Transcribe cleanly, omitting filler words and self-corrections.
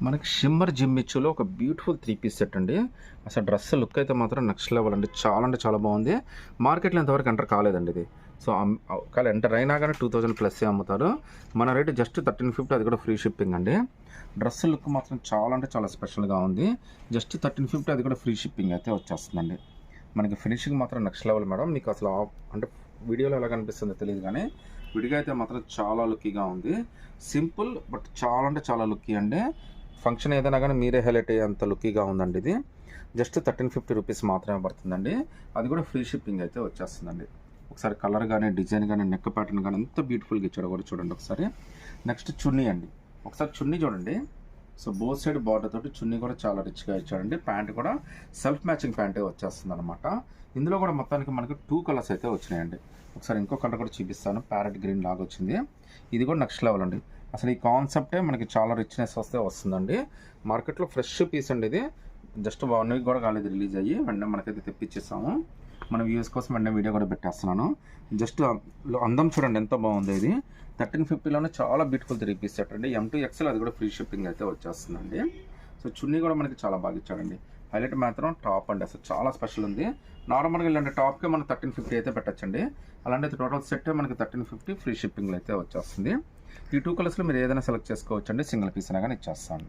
మనకి షిమ్మర్ జిమ్మిచ్చులో ఒక beautiful 3 piece set అండి. అసలు డ్రెస్ లుక్ అయితే మాత్రం నెక్స్ట్ లెవెల్ అండి. చాలా అంటే చాలా బాగుంది. మార్కెట్లో ఇంతవరకు ఎంటర్ కాలేదండి ఇది. సో ఒకవేళ ఎంటర్ అయినా కానీ 2000 ప్లస్ అమ్ముతారు. మన రేటు జస్ట్ 1350, అది కూడా ఫ్రీ షిప్పింగ్ అండి. డ్రెస్ లుక్ మాత్రం చాలా అంటే చాలా స్పెషల్గా ఉంది. జస్ట్ 1350, అది కూడా ఫ్రీ షిప్పింగ్ అయితే వచ్చేస్తుందండి. మనకి ఫినిషింగ్ మాత్రం నెక్స్ట్ లెవెల్ మేడం. మీకు అసలు అంటే వీడియోలో ఎలా కనిపిస్తుందో తెలియదు కానీ విడిగా అయితే మాత్రం చాలా లుక్కీగా ఉంది. సింపుల్ బట్ చాలా అంటే చాలా లుక్కీ అండి. ఫంక్షన్ ఏదైనా కానీ మీరే హైలైట్ అయ్యేంత లుక్కీగా ఉందండి. ఇది జస్ట్ 1350 రూపీస్ మాత్రమే పడుతుందండి. అది కూడా ఫ్రీ షిప్పింగ్ అయితే వచ్చేస్తుందండి. ఒకసారి కలర్ కానీ డిజైన్ కానీ నెక్ ప్యాటర్న్ కానీ ఎంత బ్యూటిఫుల్గా ఇచ్చాడో కూడా చూడండి ఒకసారి. నెక్స్ట్ చున్నీ అండి. ఒకసారి చున్నీ చూడండి. సో బోత్ సైడ్ బార్డర్ తోటి చున్నీ కూడా చాలా రిచ్గా ఇచ్చాడండి. ప్యాంట్ కూడా సెల్ఫ్ మ్యాచింగ్ ప్యాంటే వచ్చేస్తుంది అనమాట. ఇందులో కూడా మొత్తానికి మనకి 2 కలర్స్ అయితే వచ్చినాయండి. ఒకసారి ఇంకో కలర్ కూడా చూపిస్తాను. ప్యారెట్ గ్రీన్ లాగా వచ్చింది. ఇది కూడా నెక్స్ట్ లెవెల్ అండి. అసలు ఈ కాన్సెప్టే మనకి చాలా రిచ్నెస్ వస్తే వస్తుందండి. మార్కెట్లో ఫ్రెష్ పీస్ అండి ఇది. జస్ట్ 1 వీక్ కూడా కాలేదు రిలీజ్ అయ్యి, వెంటనే మనకైతే తెప్పించేస్తాము. మన వ్యూస్ కోసం వెంటనే వీడియో కూడా పెట్టేస్తున్నాను. జస్ట్ అందం చూడండి ఎంత బాగుంది. ఇది 1350లోనే చాలా బ్యూటిఫుల్ 3 పీస్ సెట్ అండి. M2 XL, అది కూడా ఫ్రీ షిప్పింగ్ అయితే వచ్చేస్తుందండి. సో చున్నీ కూడా మనకి చాలా బాగా ఇచ్చాడండి. హైలైట్ మాత్రం టాప్ అండి. అసలు చాలా స్పెషల్ ఉంది. నార్మల్గా ఇలాంటి టాప్కే మనకి 1350 అయితే పెట్టచ్చండి. అలాంటి టోటల్ సెట్ మనకి 1350 ఫ్రీ షిప్పింగ్లో అయితే వచ్చేస్తుంది. ఈ 2 కలర్స్లో మీరు ఏదైనా సెలెక్ట్ చేసుకోవచ్చండి. సింగిల్ పీస్ అయినా కానీ ఇచ్చేస్తాను.